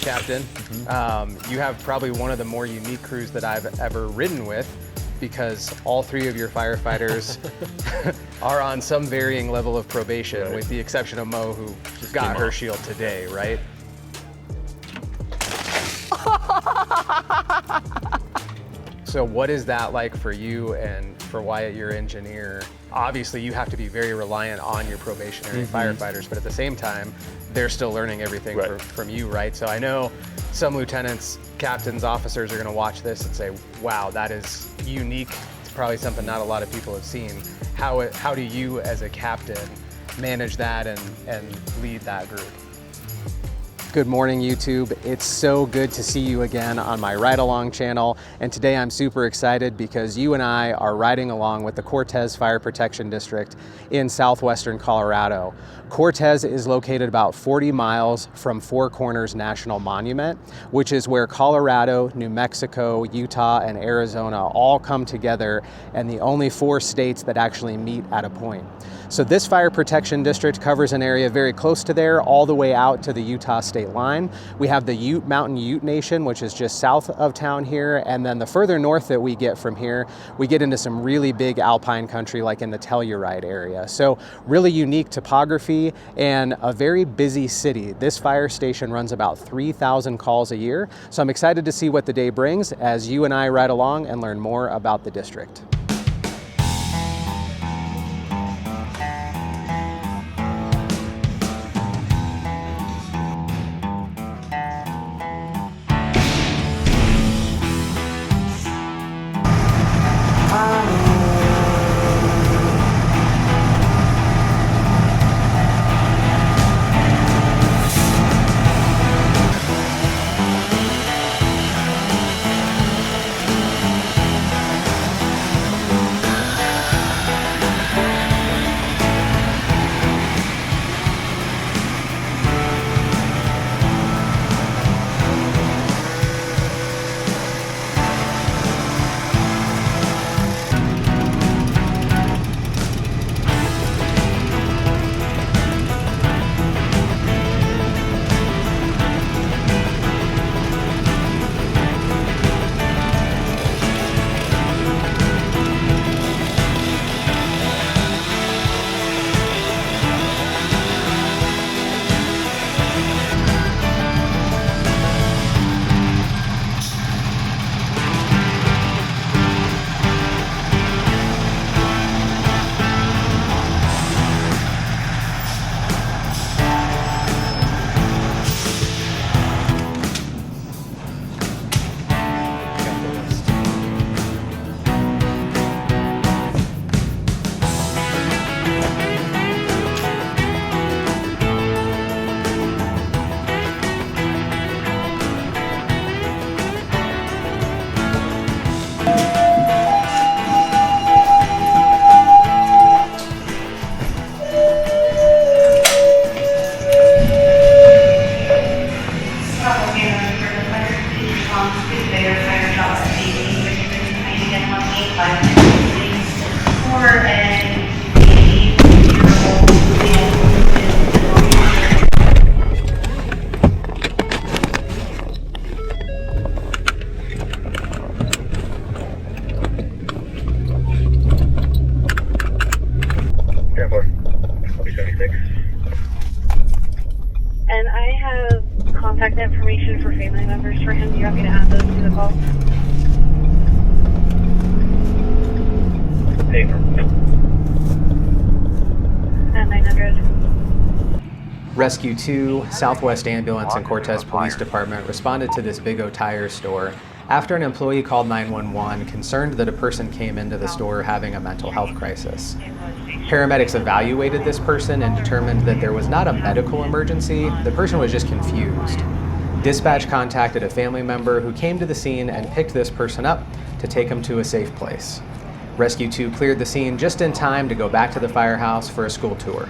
Captain. You have probably one of the more unique crews that I've ever ridden with, because all three of your firefighters are on some varying level of probation, with the exception of Mo, who just got her shield today, right? So what is that like for you and for Wyatt, your engineer? Obviously, you have to be very reliant on your probationary firefighters, but at the same time, they're still learning everything from you, right? So I know some lieutenants, captains, officers are gonna watch this and say, wow, that is unique. It's probably something not a lot of people have seen. How do you as a captain manage that and lead that group? Good morning, YouTube. It's so good to see you again on my Ride Along channel. And today I'm super excited because you and I are riding along with the Cortez Fire Protection District in southwestern Colorado. Cortez is located about 40 miles from Four Corners National Monument, which is where Colorado, New Mexico, Utah, and Arizona all come together, and the only 4 states that actually meet at a point. So this fire protection district covers an area very close to there, all the way out to the Utah state line. We have the Mountain Ute Nation, which is just south of town here, and then the further north that we get from here, we get into some really big alpine country, like in the Telluride area. So really unique topography and a very busy city. This fire station runs about 3,000 calls a year. So I'm excited to see what the day brings as you and I ride along and learn more about the district. And I have contact information for family members for him. Do you want me to add those to the call? And 900. Rescue 2, Southwest Ambulance, and Cortez Police Department responded to this Big O Tire store after an employee called 911 concerned that a person came into the store having a mental health crisis. Paramedics evaluated this person and determined that there was not a medical emergency, the person was just confused. Dispatch contacted a family member who came to the scene and picked this person up to take him to a safe place. Rescue 2 cleared the scene just in time to go back to the firehouse for a school tour.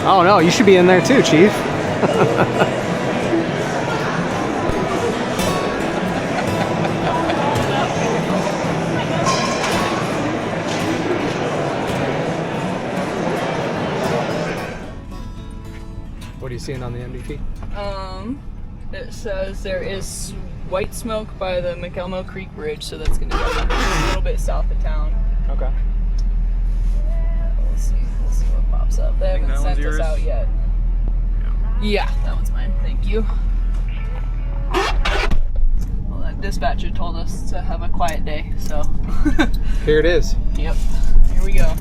Oh no, you should be in there too, Chief. What are you seeing on the MVP? It says there is white smoke by the McElmo Creek Bridge, so that's going to be a little bit south of town. Okay. We'll see what pops up. They haven't sent us out yet. Yeah, that one's mine. Thank you. Well, that dispatcher told us to have a quiet day, so. Here it is. Yep. Here we go. I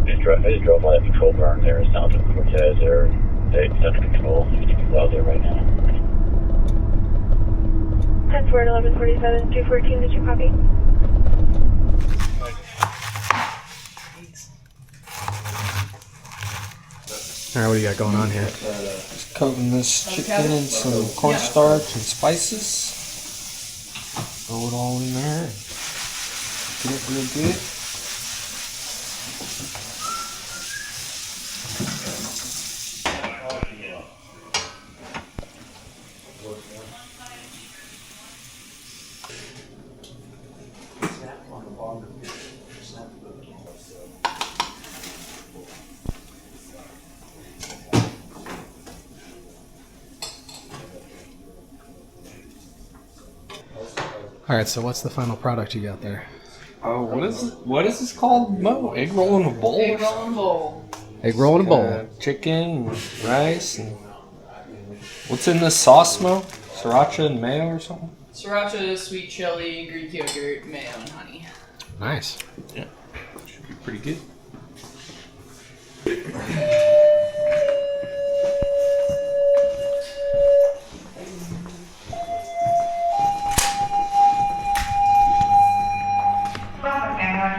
just drove by that patrol barn there. It's down to Cortez there. They under control. There's people out there right now. 10 forward, 1147, 214, did you copy? Thanks. All right, what do you got going on here? Just coating this chicken in some cornstarch and spices. Throw it all in there. Get it real good. All right, so what's the final product you got there? Oh, what is this called, Mo? Egg roll in a bowl? Egg roll and bowl. Egg roll in a bowl. Chicken, and rice, and what's in this sauce, Mo? Sriracha and mayo or something? Sriracha, sweet chili, Greek yogurt, mayo, and honey. Nice. Yeah, should be pretty good.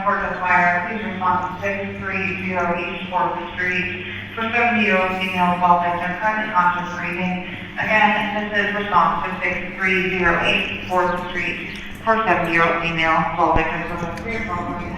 Cortez Fire, please respond to 630 East 4th Street for 70-year-old female involved victim currently conscious breathing. Again, this is response to 6308 4th Street for 70-year-old female involved victim with a severe breathing.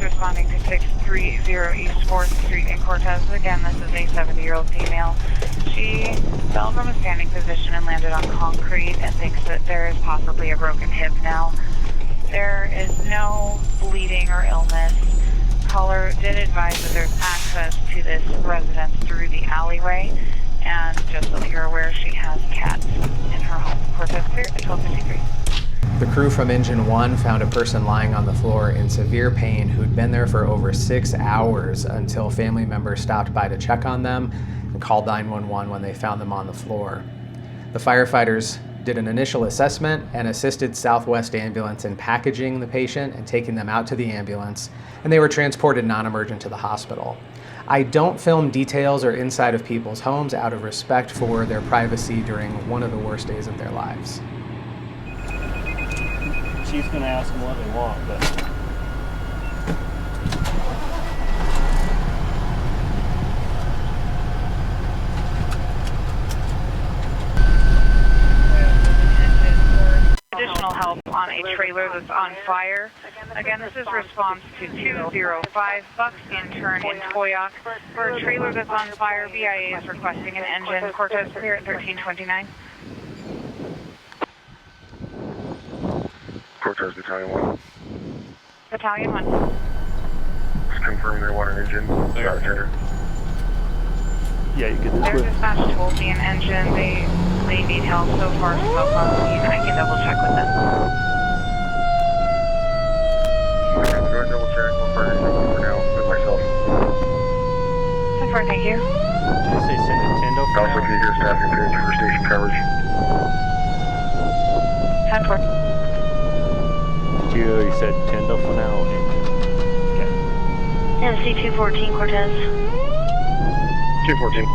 Responding to 630 East 4th Street in Cortez. Again, this is a 70-year-old female. She fell from a standing position and landed on concrete and thinks that there is possibly a broken hip now. There is no bleeding or illness. Caller did advise that there's access to this residence through the alleyway. And just so that you're aware, she has cats in her home. Cortez clear at 1253. The crew from Engine 1 found a person lying on the floor in severe pain who'd been there for over 6 hours until family members stopped by to check on them and called 911 when they found them on the floor. The firefighters did an initial assessment and assisted Southwest Ambulance in packaging the patient and taking them out to the ambulance, and they were transported non-emergent to the hospital. I don't film details or inside of people's homes out of respect for their privacy during one of the worst days of their lives. Chief's gonna ask them what they want, but Additional help on a trailer that's on fire. Again, this is response to 205 Bucks intern in Toyoc. For a trailer that's on fire, BIA is requesting an engine. Cortez clear at 1329. Cortez Battalion 1. Battalion 1. Just confirm they want an engine. Roger. Yeah, you get this Their with. dispatch told me an engine. They need help so far. Smoke on scene. I can double check with them. Double check. We'll furnish for now with myself. 10-4, thank you. Did you say send a Tendo for Also, can you get a staffing page for station coverage? 10-4. You said Tendo for now. Okay. MC 214 Cortez. 214.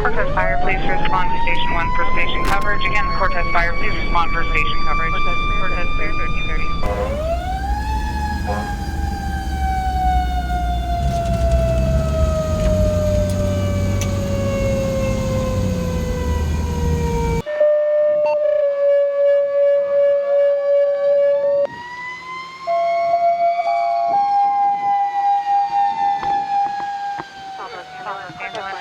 Cortez Fire, please respond to Station 1 for station coverage. Again, Cortez Fire, please respond for station coverage. Cortez Fire, 1330.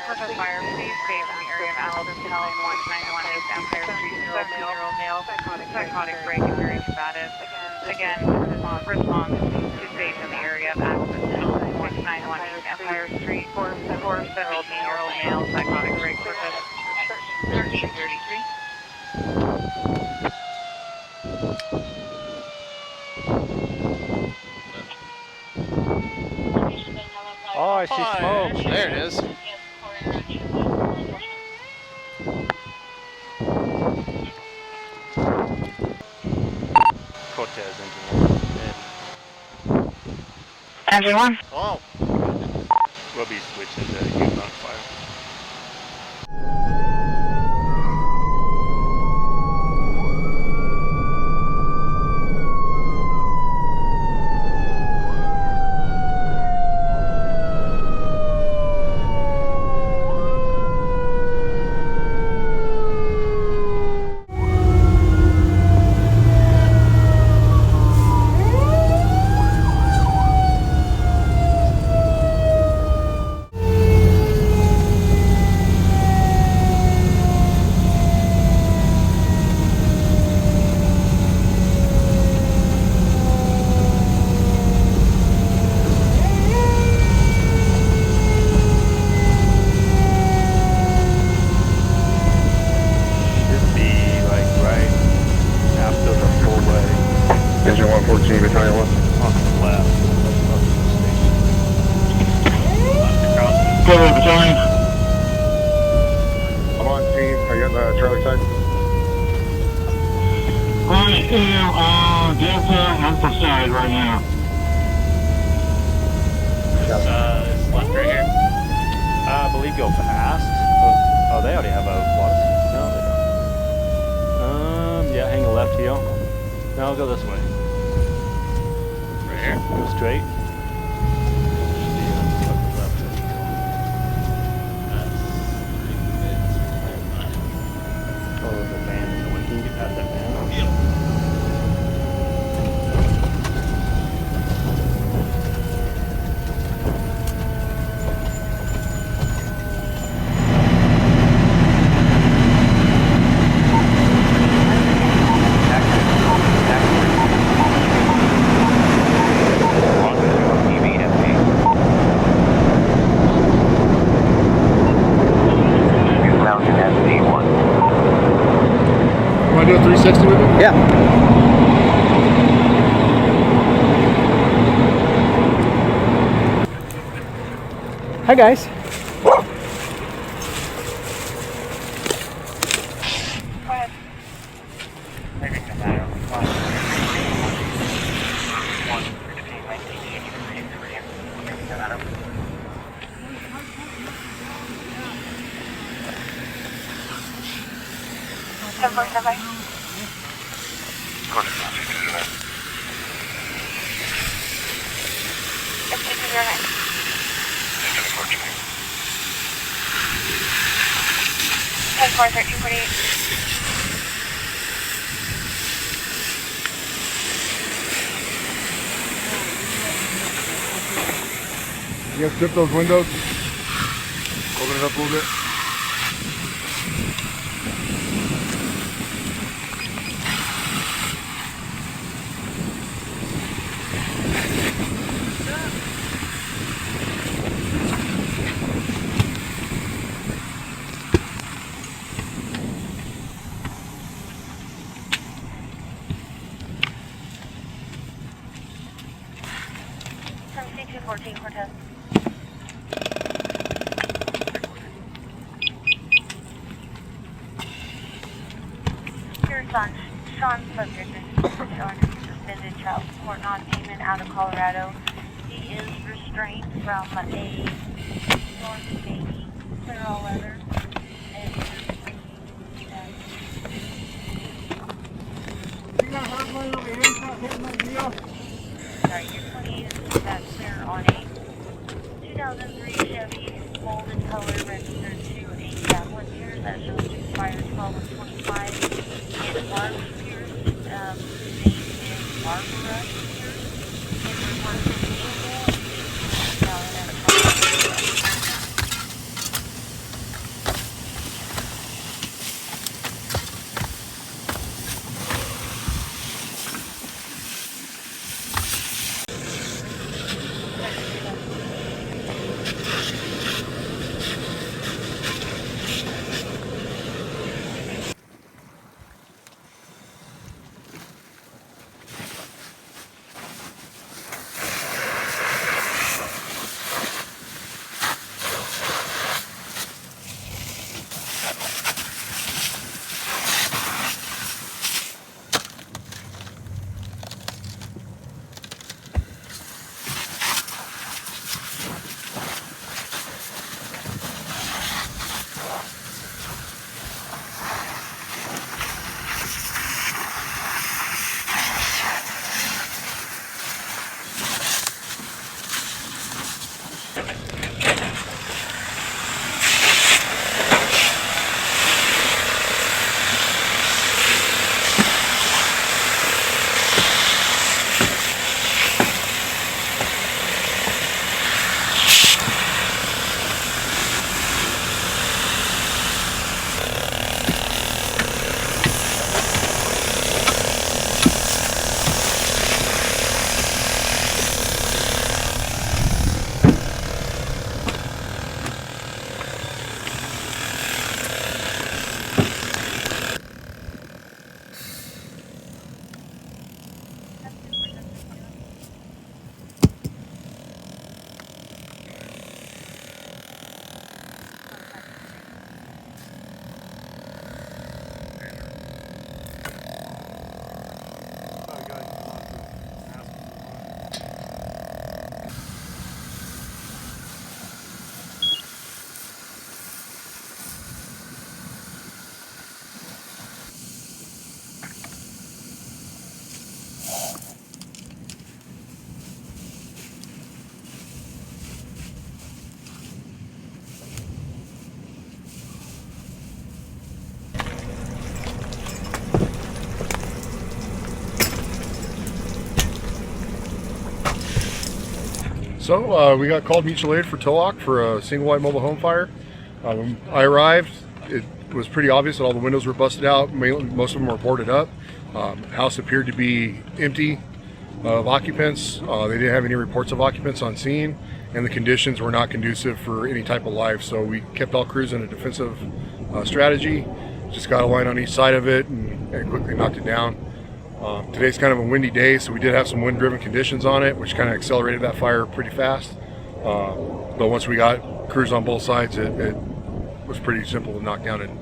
Cortez Fire, please stay in the area of Alden Hill, 1918 Empire Street, 17-year-old male, psychotic break and very combative. Again, response to state in the area of Alden Hill, 1918 Empire Street, 17-year-old male, psychotic break, Cortez 1333. Oh, I see smoke. There it is. Cortez engine 1. Engine 1. Oh. We'll be switching to unit on fire. Engine 114, Battalion 1. On the left. Go ahead, Battalion. I'm on scene. Are you on the Charlie side? I am on Delta Alpha side right now. It's left right here. I believe go fast. Oh, they already have a water. No, they don't. Yeah, hang a left heel. No, I'll go this way. Right here? Go straight. Oh, there's a van in the way. Can you get past that van? Yep. Want to do a 360 with him? Yeah. Hi guys. You guys strip those windows? Open it up a little bit. 14 Cortez. Your son, Sean subject is on suspended child support non-payment out of Colorado. He is restrained from a North Navy clear all weather. Sorry, you're 28 is clear on a 2003 Chevy golden color registered to a Javelin here that shows to expire 12/25. It's Mark Pierce. Name is Barbara Pierce. It's requested vehicle. So we got called mutual aid for TOAC for a single wide mobile home fire. When I arrived, it was pretty obvious that all the windows were busted out. Most of them were boarded up. House appeared to be empty of occupants. They didn't have any reports of occupants on scene, and the conditions were not conducive for any type of life. So we kept all crews in a defensive strategy. Just got a line on each side of it and quickly knocked it down. Today's kind of a windy day, so we did have some wind-driven conditions on it, which kind of accelerated that fire pretty fast. But once we got crews on both sides, it was pretty simple to knock down and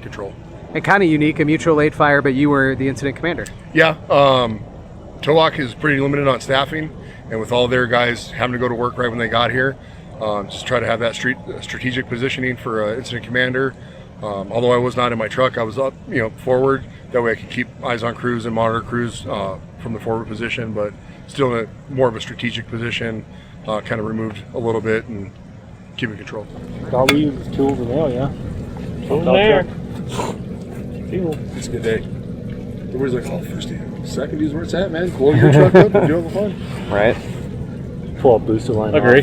control. And kind of unique, a mutual aid fire, but you were the incident commander. Yeah, TOAC is pretty limited on staffing, and with all their guys having to go to work right when they got here, just try to have that strategic positioning for incident commander. Although I was not in my truck, I was up, forward. That way I could keep eyes on crews and monitor crews from the forward position, but still in more of a strategic position, kind of removed a little bit and keeping control. All we use is tools and mail, yeah. Tools there. It's a good day. Everybody's like, oh, first aid. Second is where it's at, man. Pull your truck up and do it for fun. Right. Pull a booster line. Agree.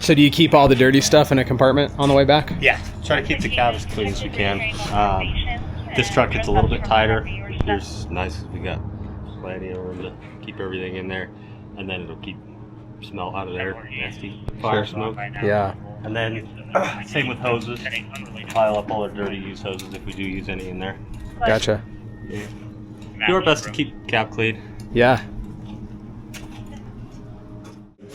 So do you keep all the dirty stuff in a compartment on the way back? Yeah, try to keep the cab as clean as we can. This truck gets a little bit tighter. Here's nice. We got plenty of room to keep everything in there, and then it'll keep smell out of there, nasty fire smoke. Yeah. And then same with hoses. Pile up all our dirty used hoses if we do use any in there. Gotcha. Yeah. Do our best to keep cab clean. Yeah.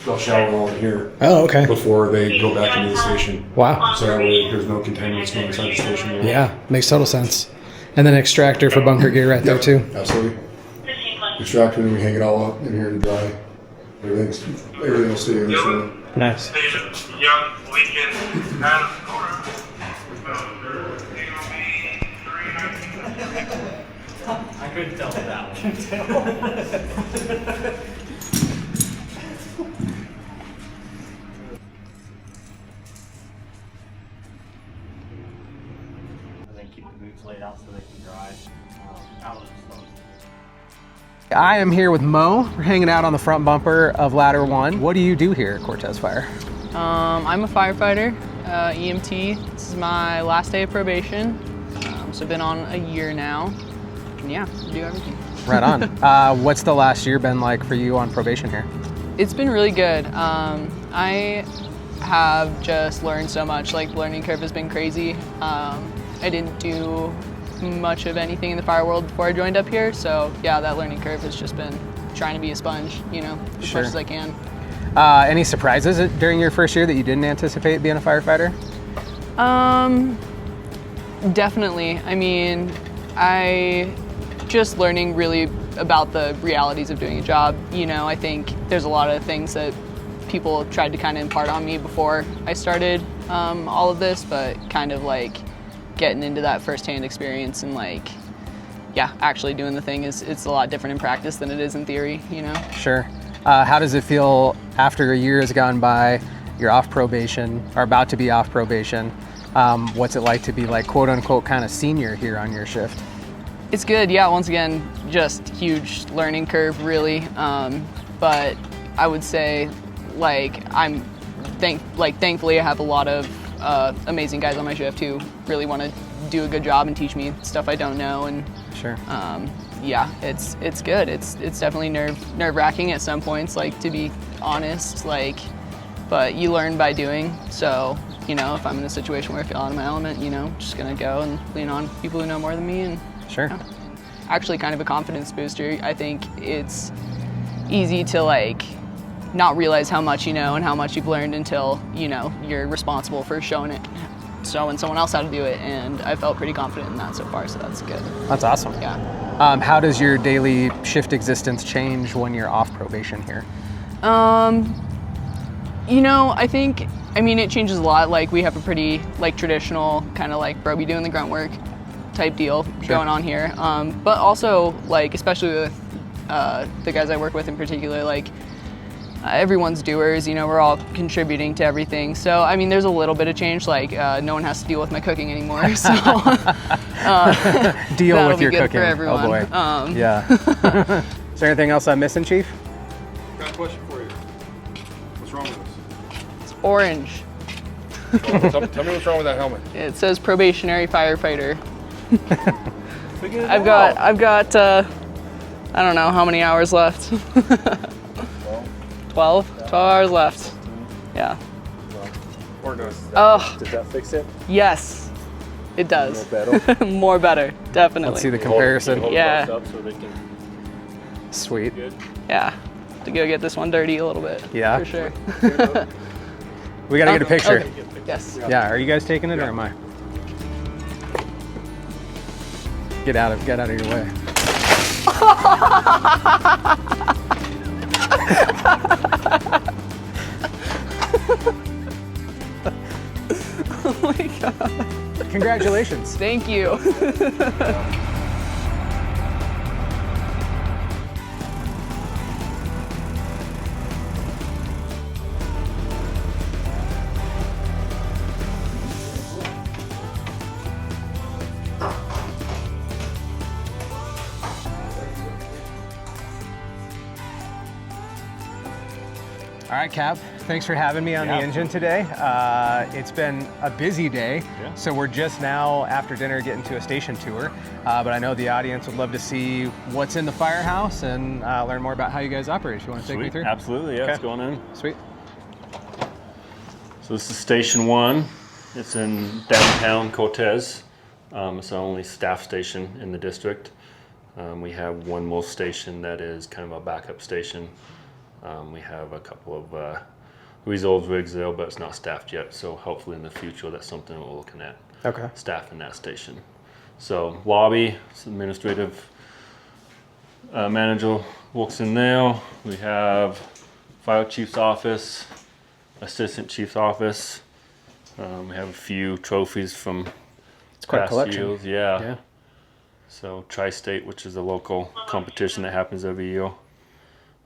They'll shower all in here Oh, okay. before they go back into the station. Wow. So that way there's no contaminants going inside the station. Anymore. Yeah, makes total sense. And then extractor for bunker gear right there too. Absolutely. Extractor, and we hang it all up in here to dry. Everything will stay in this room. Nice. Young Lincoln out of I couldn't tell that one. Keep the boots laid out so they can dry. I am here with Mo. We're hanging out on the front bumper of Ladder 1. What do you do here at Cortez Fire? I'm a firefighter, EMT. This is my last day of probation. So I've been on a year now. And yeah, I do everything. Right on. What's the last year been like for you on probation here? It's been really good. I have just learned so much. Like, the learning curve has been crazy. I didn't do much of anything in the fire world before I joined up here, so yeah, that learning curve has just been trying to be a sponge, you know, as much as I can. Any surprises during your first year that you didn't anticipate being a firefighter? Definitely. I mean, I just learning really about the realities of doing a job. You know, I think there's a lot of things that people tried to kind of impart on me before I started all of this, but kind of like getting into that firsthand experience and like, yeah, actually doing the thing it's a lot different in practice than it is in theory, you know? Sure. How does it feel after a year has gone by, you're off probation, or about to be off probation? What's it like to be like quote unquote kind of senior here on your shift? It's good, yeah, once again, just huge learning curve really. But I would say like thankfully I have a lot of amazing guys on my shift who really want to do a good job and teach me stuff I don't know, and sure. Yeah, it's good. It's definitely nerve-wracking at some points, like, to be honest, like, but you learn by doing. So, you know, if I'm in a situation where I feel out of my element, you know, just gonna go and lean on people who know more than me, and sure. You know, actually kind of a confidence booster. I think it's easy to like not realize how much you know and how much you've learned until, you know, you're responsible for showing someone else how to do it, and I felt pretty confident in that so far, so that's good. That's awesome. Yeah. How does your daily shift existence change when you're off probation here? You know, I mean, it changes a lot. Like, we have a pretty, like, traditional kind of, like, bro be doing the grunt work type deal going on here. But also, like, especially with the guys I work with in particular, like, everyone's doers, you know, we're all contributing to everything. So, I mean, there's a little bit of change, like no one has to deal with my cooking anymore, so deal with your good cooking. For everyone. Oh boy. Yeah. Is there anything else I'm missing, Chief? Got a question for you. What's wrong with this? It's orange. Tell me what's wrong with that helmet. It says probationary firefighter. I've got I don't know how many hours left. 12 hours left. Yeah. Or does that fix it? Yes, it does. More better? More better, definitely. Let's see the comparison. Yeah. So they can Sweet. Yeah. To go get this one dirty a little bit. Yeah. For sure. We gotta get a picture. Okay. Yes. Yeah. Are you guys taking it or am I? Get out of your way. Oh my God. Congratulations. Thank you. All right, Cap, thanks for having me on the engine today. It's been a busy day, so we're just now after dinner getting to a station tour, but I know the audience would love to see what's in the firehouse and learn more about how you guys operate. If you want to take me through? Absolutely, yeah, let's go on in. Sweet. So this is Station 1. It's in downtown Cortez. It's our only staff station in the district. We have one more station that is kind of a backup station. We have a couple of resolve rigs there, but it's not staffed yet. So hopefully in the future, that's something we're looking at. Okay. Staffing that station. So lobby, administrative manager walks in there. We have fire chief's office, assistant chief's office. We have a few trophies from quite a collection. years. Yeah. So Tri-State, which is a local competition that happens every year.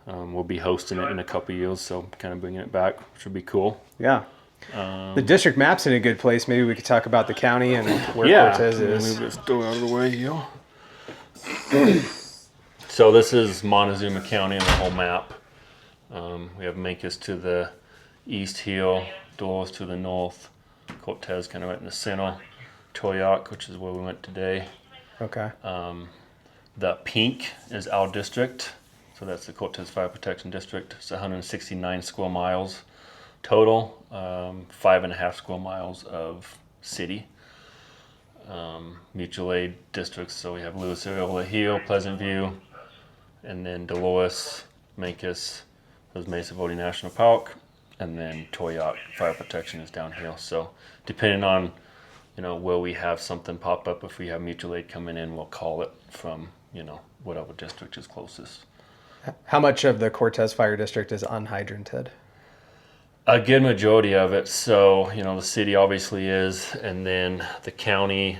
We'll be hosting it in a couple of years, so kind of bringing it back, which would be cool. Yeah. The district map's in a good place. Maybe we could talk about the county and where Cortez is. Move this door out of the way here. So this is Montezuma County on the whole map. We have Mancos to the east here, Doors to the north, Cortez kind of right in the center, Toyac, which is where we went today. Okay. The pink is our district. So that's the Cortez Fire Protection District. It's 169 square miles total, 5.5 square miles of city. Mutual aid districts, so we have Lewis over here, Pleasant View, and then Dolores, Mancos, there's Mesa Verde National Park, and then Toyac Fire Protection is down here. So depending on where we have something pop up, if we have mutual aid coming in, we'll call it from whatever district is closest. How much of the Cortez Fire District is unhydranted? A good majority of it. So, the city obviously is, and then the county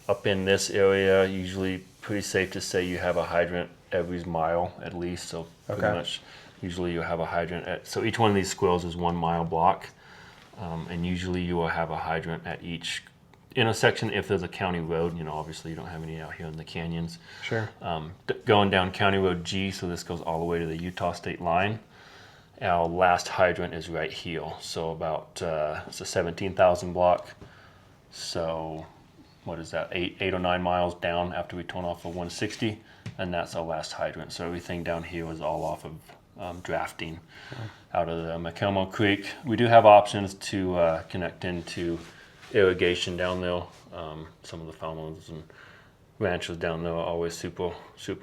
up in this area, usually pretty safe to say you have a hydrant every mile at least. So pretty much, usually you have a hydrant so each one of these squares is 1 mile block. And usually you will have a hydrant at each intersection if there's a county road. Obviously you don't have any out here in the canyons. Sure. Going down County Road G, so this goes all the way to the Utah state line. Our last hydrant is right here, so about it's a 17,000 block. So what is that? 8 or 9 miles down after we turn off of 160, and that's our last hydrant. So everything down here is all off of drafting out of the McElmo Creek. We do have options to connect into irrigation down there. Some of the farmers and ranchers down there are always super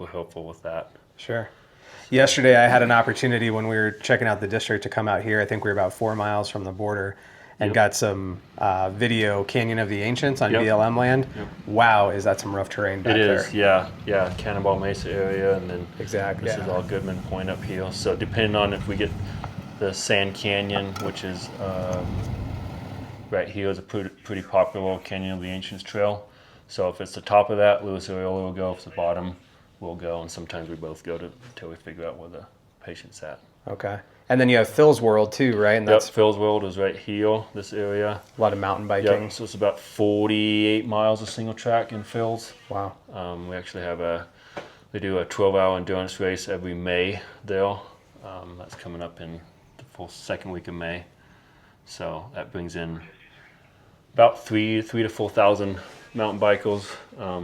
helpful with that. Sure. Yesterday I had an opportunity when we were checking out the district to come out here. I think we were about 4 miles from the border and got some video Canyon of the Ancients on BLM land. Wow, is that some rough terrain back there? It is, yeah. Cannonball Mesa area, and then this is all Goodman Point up here. So depending on if we get the Sand Canyon, which is right here, is a pretty popular Canyon of the Ancients trail. So if it's the top of that, Lewis Ariola will go. If it's the bottom, we'll go. And sometimes we both go until we figure out where the patient's at. Okay. And then you have Phil's World too, right? And that's Phil's World is right here, this area. A lot of mountain biking. So it's about 48 miles of single track in Phil's. Wow. We actually have they do a 12-hour endurance race every May there. That's coming up in the second week of May. So that brings in about 3,000 to 4,000 mountain bikers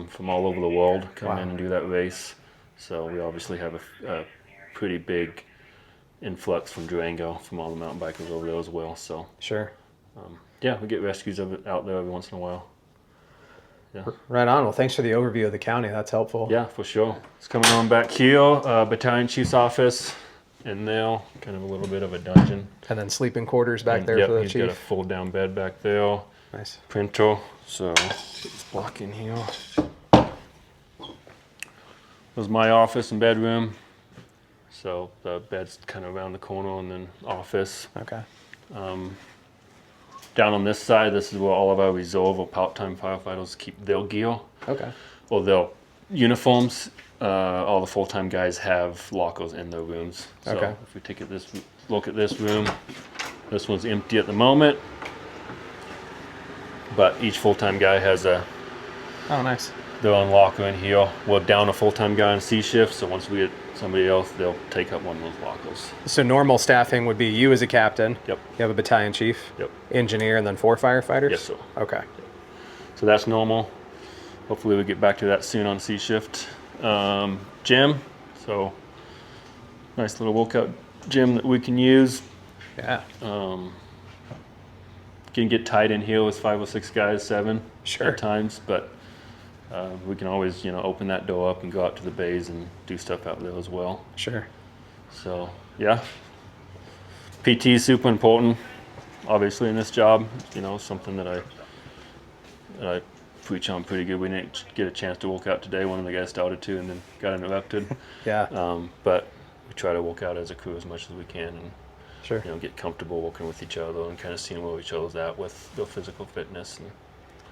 from all over the world come in and do that race. So we obviously have a pretty big influx from Durango, from all the mountain bikers over there as well. So sure. We get rescues of it out there every once in a while. Yeah. Right on. Well, thanks for the overview of the county. That's helpful. Yeah, for sure. It's coming on back here, Battalion Chief's office in there, kind of a little bit of a dungeon. And then sleeping quarters back there for the chief. He's got a fold down bed back there. Nice. Printer. So it's block in here. There's my office and bedroom. So the bed's kind of around the corner, and then office. Okay. Down on this side, this is where all of our reserve or part-time firefighters keep their gear. Okay. Or their uniforms. All the full-time guys have lockers in their rooms. So if we take look at this room, this one's empty at the moment. But each full-time guy has a they're on locker and heel. We're down a full-time guy on C shift, so once we get somebody else, they'll take up one of those lockers. So normal staffing would be you as a captain. Yep. You have a battalion chief. Yep. Engineer, and then 4 firefighters. Yes, sir. Okay. So that's normal. Hopefully we get back to that soon on C shift. Gym, so nice little workout gym that we can use. Yeah. Can get tight in here with 5 or 6 guys, 7 Sure. at times, but we can always, open that door up and go out to the bays and do stuff out there as well. Sure. So yeah, PT is super important, obviously in this job. Something that I preach on pretty good. We didn't get a chance to work out today. One of the guys started to and then got interrupted. Yeah. But we try to work out as a crew as much as we can and Sure. get comfortable working with each other and kind of seeing where each other's at with their physical fitness and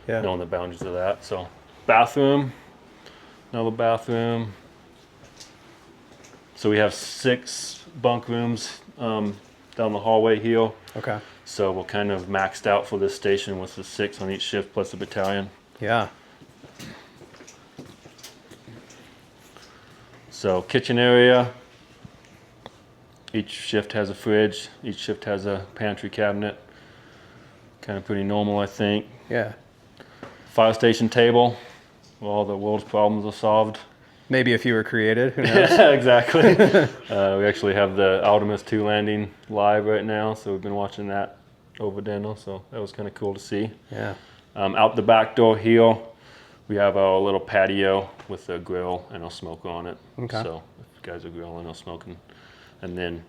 Yeah. knowing the boundaries of that. So bathroom, another bathroom. So we have 6 bunk rooms down the hallway here. Okay. So we're kind of maxed out for this station with the 6 on each shift plus the battalion. Yeah. So kitchen area. Each shift has a fridge. Each shift has a pantry cabinet. Kind of pretty normal, I think. Yeah. Fire station table. Where all the world's problems are solved. Maybe if you were created, who knows? Yeah, exactly. We actually have the Artemis 2 landing live right now, so we've been watching that over dinner, so that was kind of cool to see. Yeah. Out the back door here, we have our little patio with a grill and a smoker on it. Okay. So if guys are grilling or smoking. And then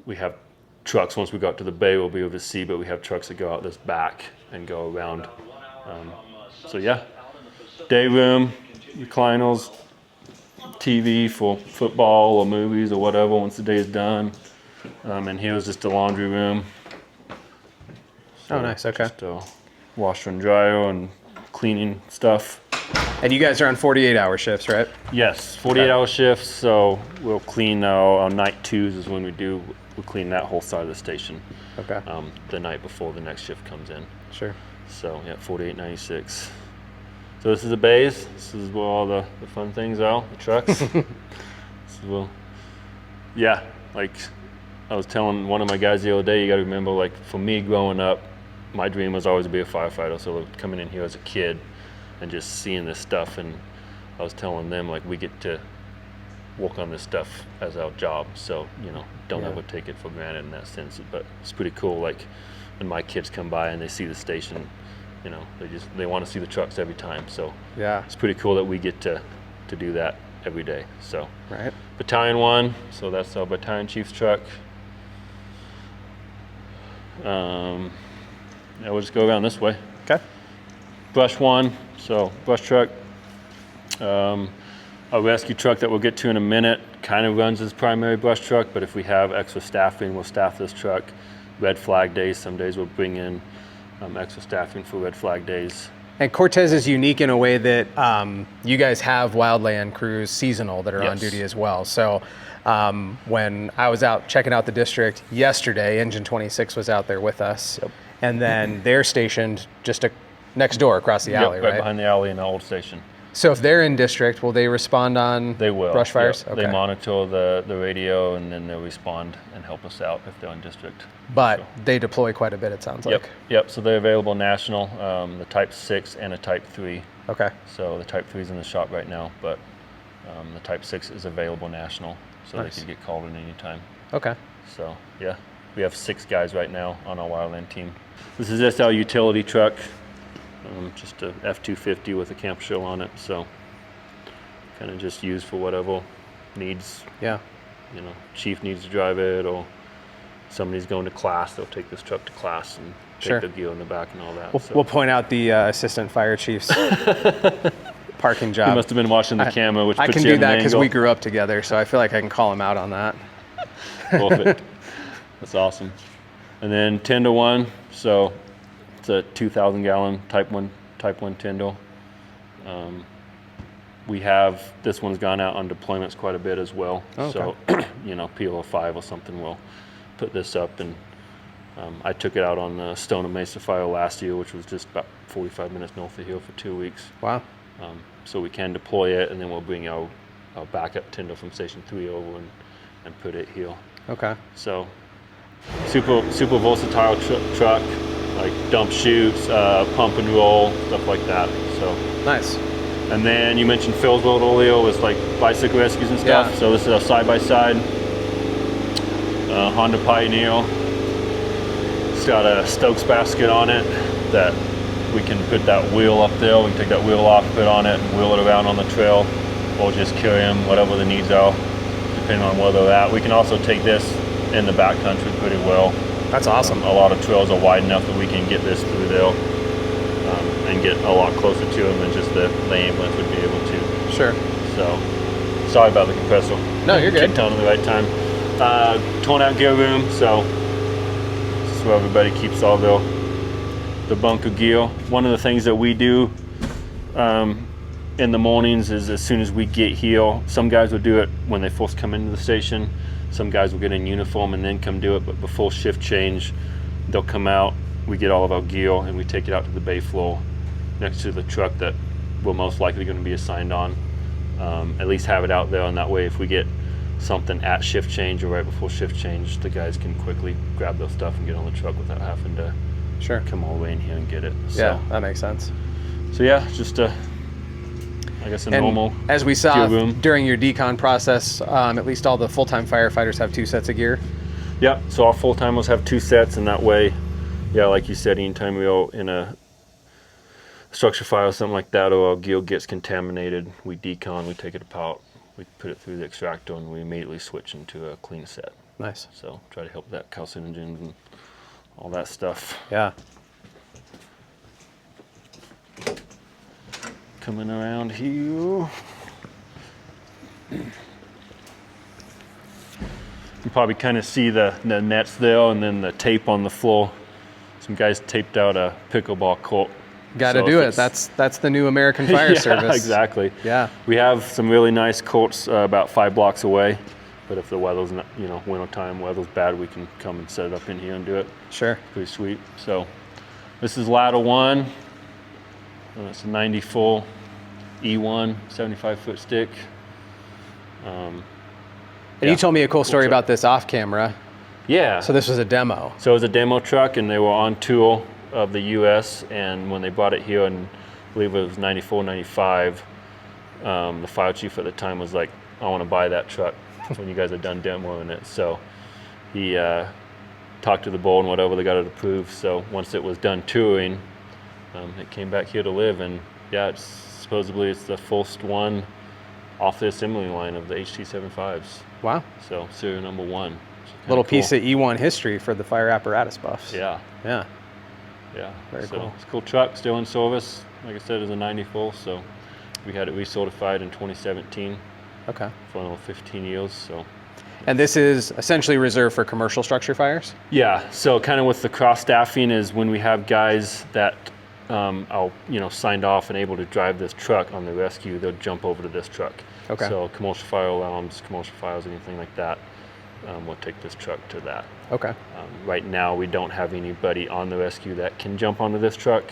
we have trucks. Once we go out to the bay, we'll be able to see, but we have trucks that go out this back and go around. So yeah, day room, recliners, TV for football or movies or whatever once the day is done. And here's just the laundry room. Oh, nice. Okay. Just a washer and dryer and cleaning stuff. And you guys are on 48-hour shifts, right? Yes, 48-hour shifts. So we'll clean our night 2s is when we clean that whole side of the station. Okay. The night before the next shift comes in. Sure. So yeah, 4896. So this is the bays. This is where all the fun things are, the trucks. Yeah, like I was telling one of my guys the other day, you got to remember, like for me growing up, my dream was always to be a firefighter. So coming in here as a kid and just seeing this stuff, and I was telling them like we get to work on this stuff as our job. So don't ever take it for granted in that sense. But it's pretty cool. Like when my kids come by and they see the station, they want to see the trucks every time. So yeah, it's pretty cool that we get to do that every day. So right. Battalion 1, so that's our battalion chief's truck. Yeah, we'll just go around this way. Okay. Brush 1, so brush truck. A rescue truck that we'll get to in a minute kind of runs as primary brush truck, but if we have extra staffing, we'll staff this truck. Red flag days, some days we'll bring in extra staffing for red flag days. And Cortez is unique in a way that you guys have wildland crews seasonal that are on Yes. duty as well. So when I was out checking out the district yesterday, Engine 26 was out there with us. Yep. And then they're stationed just next door across the alley, right right? behind the alley in the old station. So if they're in district, will they respond on They will. brush fires? Yep. They monitor the radio and then they'll respond and help us out if they're in district. But So. they deploy quite a bit, it sounds like. Yep. So they're available national, the Type 6 and a Type 3. Okay. So the Type 3 is in the shop right now, but the Type 6 is available national, so Nice. they can get called in anytime. Okay. So yeah, we have 6 guys right now on our wildland team. This is just our utility truck, just a F-250 with a camp shell on it. So kind of just used for whatever needs. Yeah. Chief needs to drive it, or somebody's going to class, they'll take this truck to class and take Sure. the gear in the back and all that. We'll point out the assistant fire chief's parking job. He must have been watching the camera, which I puts can you do in that an because angle. we grew up together, so I feel like I can call him out on that. Perfect. That's awesome. And then Tyndall 1, so it's a 2,000 gallon Type 1 Tyndall. We have, this one's gone out on deployments quite a bit as well. Oh, okay. So, PO5 or something will put this up, and I took it out on the Stone and Mesa fire last year, which was just about 45 minutes north of here for 2 weeks. Wow. so we can deploy it, and then we'll bring our backup tender from Station 3 over and put it here. Okay. So super versatile truck, like dump chutes, pump and roll, stuff like that. So nice. And then you mentioned Phil's World earlier was like bicycle rescues and stuff. Yeah. So this is a side-by-side Honda Pioneer. It's got a Stokes basket on it that we can put that wheel up there. We can take that wheel off, put on it, and wheel it around on the trail, or just carry them, whatever the needs are, depending on where they're at. We can also take this in the backcountry pretty well. That's awesome. A lot of trails are wide enough that we can get this through there and get a lot closer to them than just the ambulance would be able to. Sure. So, sorry about the compressor. No, you're good. Kicked on at the right time. Torn out gear room, so this is where everybody keeps all the bunker gear. One of the things that we do in the mornings is as soon as we get here, some guys will do it when they first come into the station. Some guys will get in uniform and then come do it, but before shift change, they'll come out, we get all of our gear, and we take it out to the bay floor next to the truck that we're most likely going to be assigned on. At least have it out there, and that way if we get something at shift change or right before shift change, the guys can quickly grab their stuff and get on the truck without having to come all the way in here and get it. So, yeah, that makes sense. So yeah, just I guess a normal as we saw gear room. During your decon process, at least all the full-time firefighters have 2 sets of gear. Yep, so our full-timers have 2 sets, and that way, yeah, like you said, anytime we are in a structure fire or something like that, or our gear gets contaminated, we decon, we take it apart, we put it through the extractor, and we immediately switch into a clean set. Nice. So try to help that carcinogens and all that stuff. Yeah. Coming around here. You can probably kind of see the nets there, and then the tape on the floor. Some guys taped out a pickleball court. Got to do it. That's the new American Fire Service. Exactly. Yeah. We have some really nice courts about 5 blocks away, but if the weather's not, winter time, weather's bad, we can come and set it up in here and do it. Sure. Pretty sweet. So this is ladder 1. It's a 94 E1 75-foot stick. And you told me a cool story about this off camera. Yeah. So this was a demo. So it was a demo truck, and they were on tour of the U.S. And when they brought it here, and I believe it was 94, 95, the fire chief at the time was like, "I want to buy that truck when you guys are done demoing it." So he talked to the board and whatever, they got it approved. So once it was done touring, it came back here to live, and yeah, supposedly it's the first one off the assembly line of the HT75s. Wow. So serial number 1. Little piece of E1 history for the fire apparatus buffs. Yeah. Yeah. Yeah. Very cool. It's a cool truck, still in service. Like I said, it's a 94, so we had it recertified in 2017. Okay. For another 15 years, so. And this is essentially reserved for commercial structure fires? Yeah, so kind of with the cross staffing is when we have guys that are signed off and able to drive this truck on the rescue, they'll jump over to this truck. Okay. So commercial fire alarms, commercial fires, anything like that, we'll take this truck to that. Okay. Right now, we don't have anybody on the rescue that can jump onto this truck.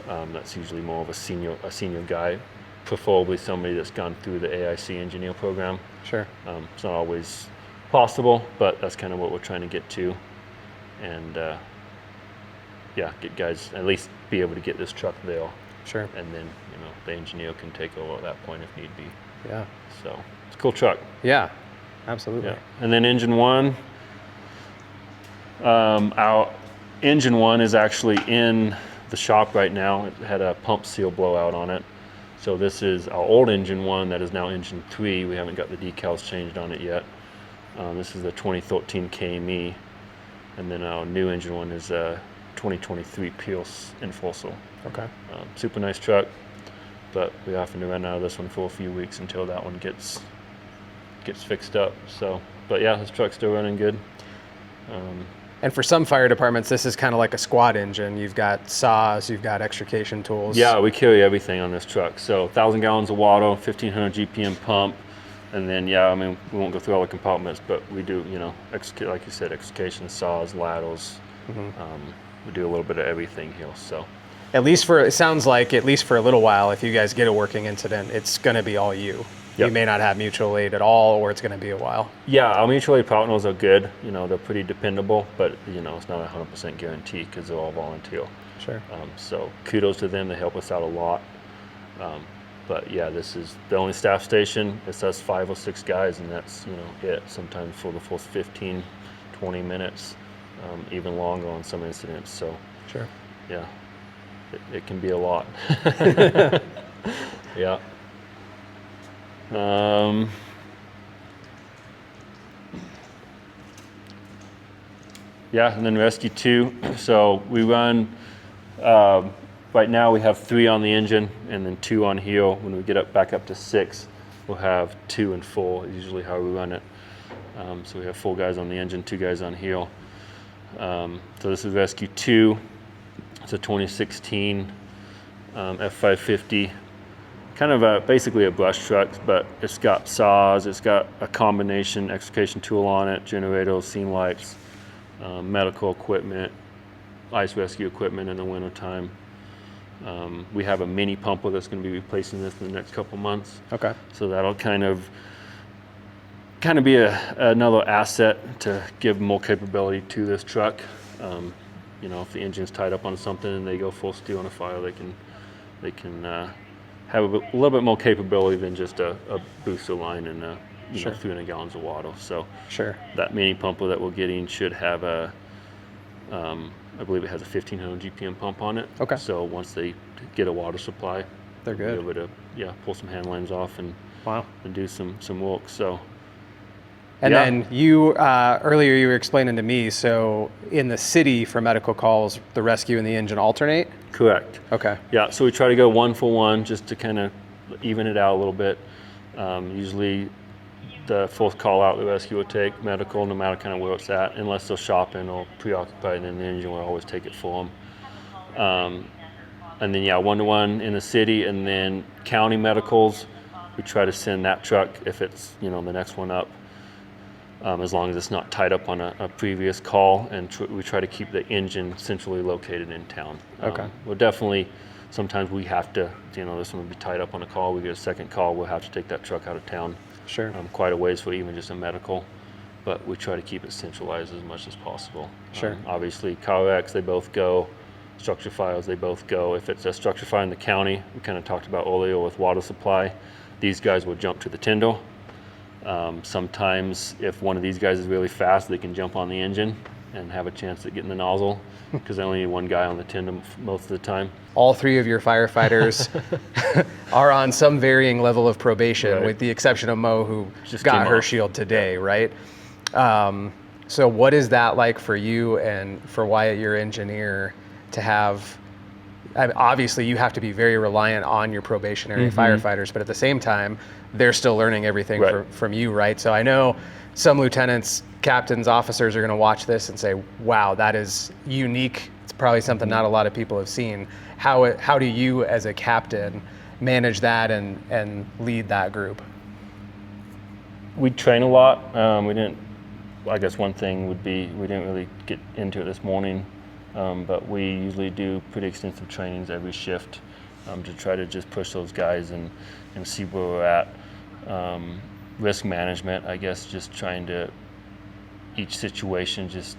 That's usually more of a senior guy, preferably somebody that's gone through the AIC engineer program. Sure. It's not always possible, but that's kind of what we're trying to get to, and get guys at least be able to get this truck there. Sure. And then the engineer can take over at that point if need be. Yeah. So it's a cool truck. Yeah. Absolutely. Yeah. And then engine 1. Our engine 1 is actually in the shop right now. It had a pump seal blowout on it. So this is our old engine 1 that is now engine 3. We haven't got the decals changed on it yet. This is the 2013 KME. And then our new engine 1 is a 2023 Pierce Enforcer. Okay. Super nice truck, but we often run out of this one for a few weeks until that one gets fixed up. So, but yeah, this truck's still running good. And for some fire departments, this is kind of like a squad engine. You've got saws, you've got extrication tools. Yeah, we carry everything on this truck. So 1,000 gallons of water, 1,500 GPM pump, and then we won't go through all the compartments, but we do, like you said, extrication, saws, ladders. Mm-hmm. We do a little bit of everything here. So. at least for, it sounds like at least for a little while, if you guys get a working incident, it's going to be all you. Yep. You may not have mutual aid at all, or it's going to be a while. Yeah, our mutual aid partners are good. You know, they're pretty dependable, but you know, it's not a 100% guarantee because they're all volunteer. Sure. So kudos to them. They help us out a lot. But yeah, this is the only staff station. It's us 5 or 6 guys, and that's, you know, it. Sometimes for the first 15, 20 minutes, even longer on some incidents. So sure. Yeah, it can be a lot. Yeah. Yeah, and then rescue 2. So we run, right now we have 3 on the engine and then 2 on heel. When we get back up to 6, we'll have 2 and 4, usually how we run it. So we have 4 guys on the engine, 2 guys on heel. So this is rescue 2. It's a 2016 F550. Kind of basically a brush truck, but it's got saws, it's got a combination extrication tool on it, generators, scene lights, medical equipment, ice rescue equipment in the wintertime. We have a mini pumper that's going to be replacing this in the next couple months. Okay. So that'll kind of be another asset to give more capability to this truck. You know, if the engine's tied up on something and they go full steam on a fire, they can have a little bit more capability than just a booster line and sure. 300 gallons of water. So sure. That mini pumper that we're getting should have I believe it has a 1500 GPM pump on it. Okay. So once they get a water supply, they're good. Be able to pull some hand lines off and wow, and do some work. So. And then you, earlier you were explaining to me, so in the city for medical calls, the rescue and the engine alternate? Correct. Okay. Yeah, so we try to go 1 for 1 just to kind of even it out a little bit. Usually the fourth call out the rescue will take medical, no matter kind of where it's at, unless they're shopping or preoccupied, and the engine will always take it for them. And then 1 to 1 in the city, and then county medicals, we try to send that truck if it's, the next one up. As long as it's not tied up on a previous call, and we try to keep the engine centrally located in town. Okay. Well, definitely, sometimes we have to, this one will be tied up on a call, we get a second call, we'll have to take that truck out of town. Sure. Quite a ways for even just a medical, but we try to keep it centralized as much as possible. Sure. Obviously, car wrecks, they both go. Structure fires, they both go. If it's a structure fire in the county, we kind of talked about earlier with water supply, these guys will jump to the Tyndall. Sometimes if one of these guys is really fast, they can jump on the engine and have a chance at getting the nozzle because they only need one guy on the tandem most of the time. All 3 of your firefighters are on some varying level of probation, right, with the exception of Mo, who just got her shield today, right? So what is that like for you and for Wyatt, your engineer, to have, obviously you have to be very reliant on your probationary firefighters, but at the same time, they're still learning everything right, from you, right? So I know some lieutenants, captains, officers are going to watch this and say, wow, that is unique. It's probably something not a lot of people have seen. How do you as a captain manage that and lead that group? We train a lot. I guess one thing would be, we didn't really get into it this morning, but we usually do pretty extensive trainings every shift to try to just push those guys and see where we're at. Risk management, I guess, just trying to, each situation, just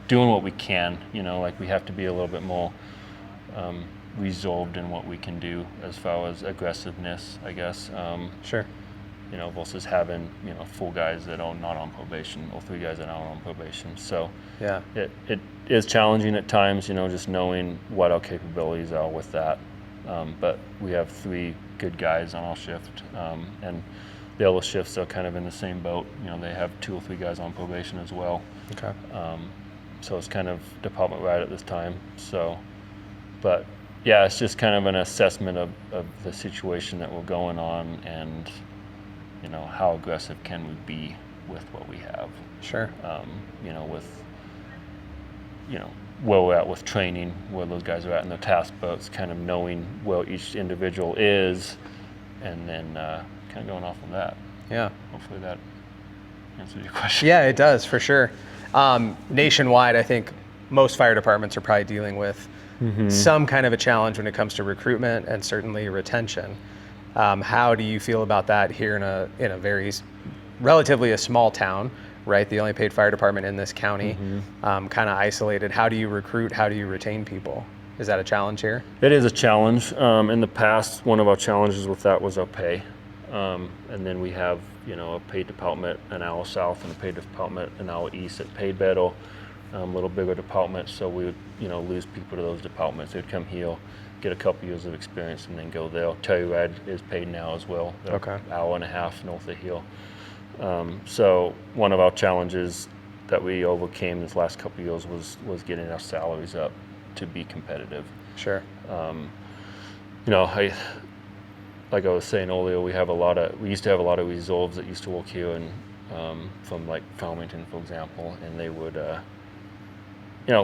doing what we can, like we have to be a little bit more resolved in what we can do as far as aggressiveness, I guess. Sure. Versus having, 4 guys that are not on probation or 3 guys that are on probation. So yeah, it is challenging at times, just knowing what our capabilities are with that. But we have 3 good guys on our shift, and the other shifts are kind of in the same boat. They have 2 or 3 guys on probation as well. Okay. So it's kind of department wide at this time. So, but yeah, it's just kind of an assessment of the situation that we're going on, and how aggressive can we be with what we have. Sure. With where we're at with training, where those guys are at in their task boats, kind of knowing where each individual is, and then kind of going off of that. Yeah. Hopefully that answers your question. Yeah, it does, for sure. Nationwide, I think most fire departments are probably dealing with some kind of a challenge when it comes to recruitment and certainly retention. How do you feel about that here in a very relatively a small town, right? The only paid fire department in this county, kind of isolated. How do you recruit? How do you retain people? Is that a challenge here? It is a challenge. In the past, one of our challenges with that was our pay. And then we have, a paid department an hour south and a paid department an hour east at paid battle, a little bigger department. So we would, lose people to those departments. They'd come here, get a couple years of experience, and then go there. Telluride is paid now as well. They're Okay. an hour and a half north of here. So one of our challenges that we overcame this last couple of years was getting our salaries up to be competitive. Sure. Like I was saying earlier, we used to have a lot of reserves that used to work here, and from like Farmington, for example, and they would,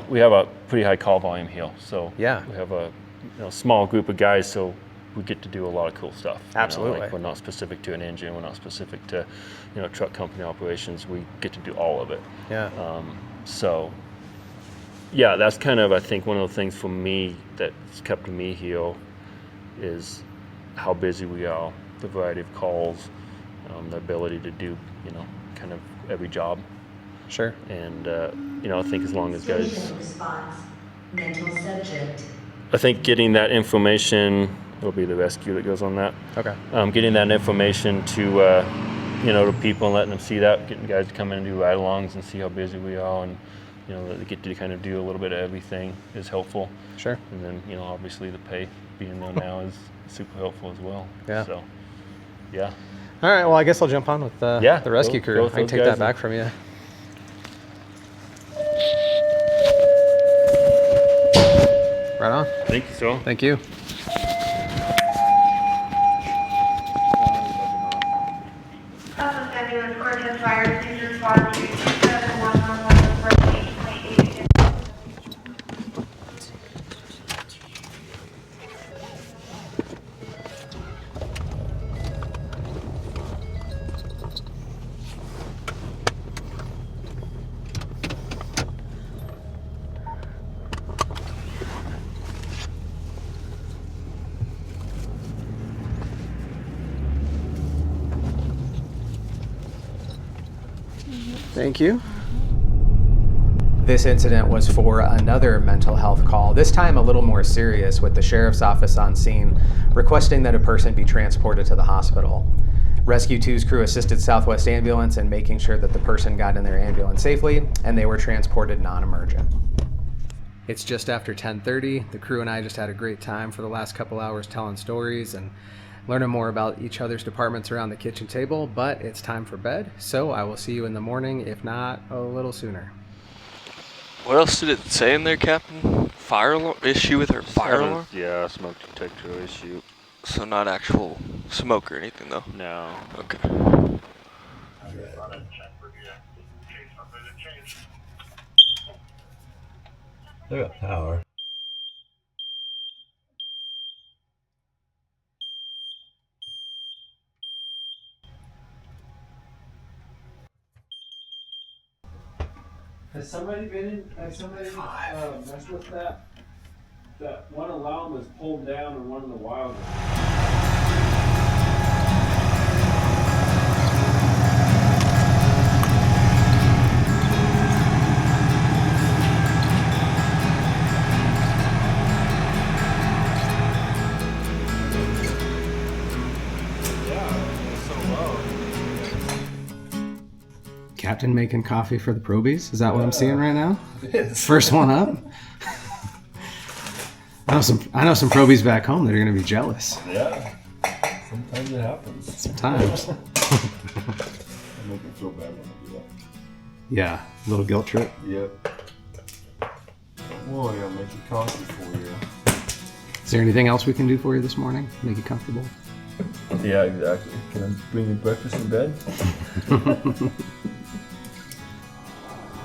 we have a pretty high call volume here, so Yeah. we have a small group of guys, so we get to do a lot of cool stuff. Absolutely. We're not specific to an engine, we're not specific to truck company operations. We get to do all of it. Yeah. So yeah, that's kind of, I think, one of the things for me that's kept me here is how busy we are, the variety of calls, the ability to do, kind of every job. Sure. And, I think as long as guys, response, mental subject. I think getting that information, it'll be the rescue that goes on that. Okay. Getting that information to, to people and letting them see that, getting guys to come in and do ride-alongs and see how busy we are, and, that they get to kind of do a little bit of everything is helpful. Sure. And then, obviously the pay being there now is super helpful as well. Yeah. So, yeah. All right. Well, I guess I'll jump on with the rescue go crew. with I can those take guys that back from you. Right on. Thank you, sir. Thank you. Cortez Fire Protection District 711 Thank you. This incident was for another mental health call, this time a little more serious, with the sheriff's office on scene requesting that a person be transported to the hospital. Rescue 2's crew assisted Southwest Ambulance in making sure that the person got in their ambulance safely and they were transported non-emergent. It's just after 10:30. The crew and I just had a great time for the last couple hours telling stories and learning more about each other's departments around the kitchen table, but it's time for bed, so I will see you in the morning, if not a little sooner. What else did it say in there, Captain? Fire alarm? Issue with her fire alarm? Yeah, smoke detector issue. So not actual smoke or anything, though? No. Okay. They got power. Has somebody messed with that? That one alarm was pulled down in one of the wild Captain making coffee for the probies? Is that what I'm seeing right now? It is. First one up? I know some probies back home that are going to be jealous. Yeah. Sometimes it happens. Sometimes. I make me feel bad when I do that. Yeah, a little guilt trip. Yep. Boy, I'll make you coffee for you. Is there anything else we can do for you this morning? Make you comfortable? Yeah, exactly. Can I bring you breakfast in bed?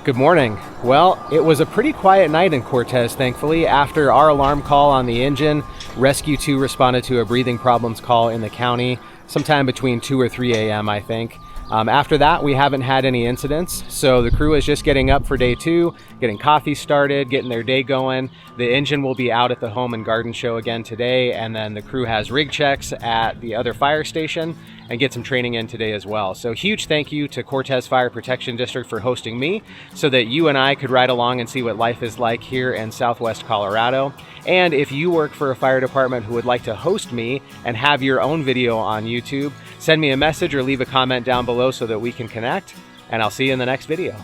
Good morning. Well, it was a pretty quiet night in Cortez, thankfully. After our alarm call on the engine, Rescue 2 responded to a breathing problems call in the county sometime between 2 or 3 a.m., I think. After that, we haven't had any incidents. So the crew is just getting up for day 2, getting coffee started, getting their day going. The engine will be out at the Home and Garden Show again today, and then the crew has rig checks at the other fire station and get some training in today as well. So huge thank you to Cortez Fire Protection District for hosting me so that you and I could ride along and see what life is like here in Southwest Colorado. And if you work for a fire department who would like to host me and have your own video on YouTube, send me a message or leave a comment down below so that we can connect, and I'll see you in the next video.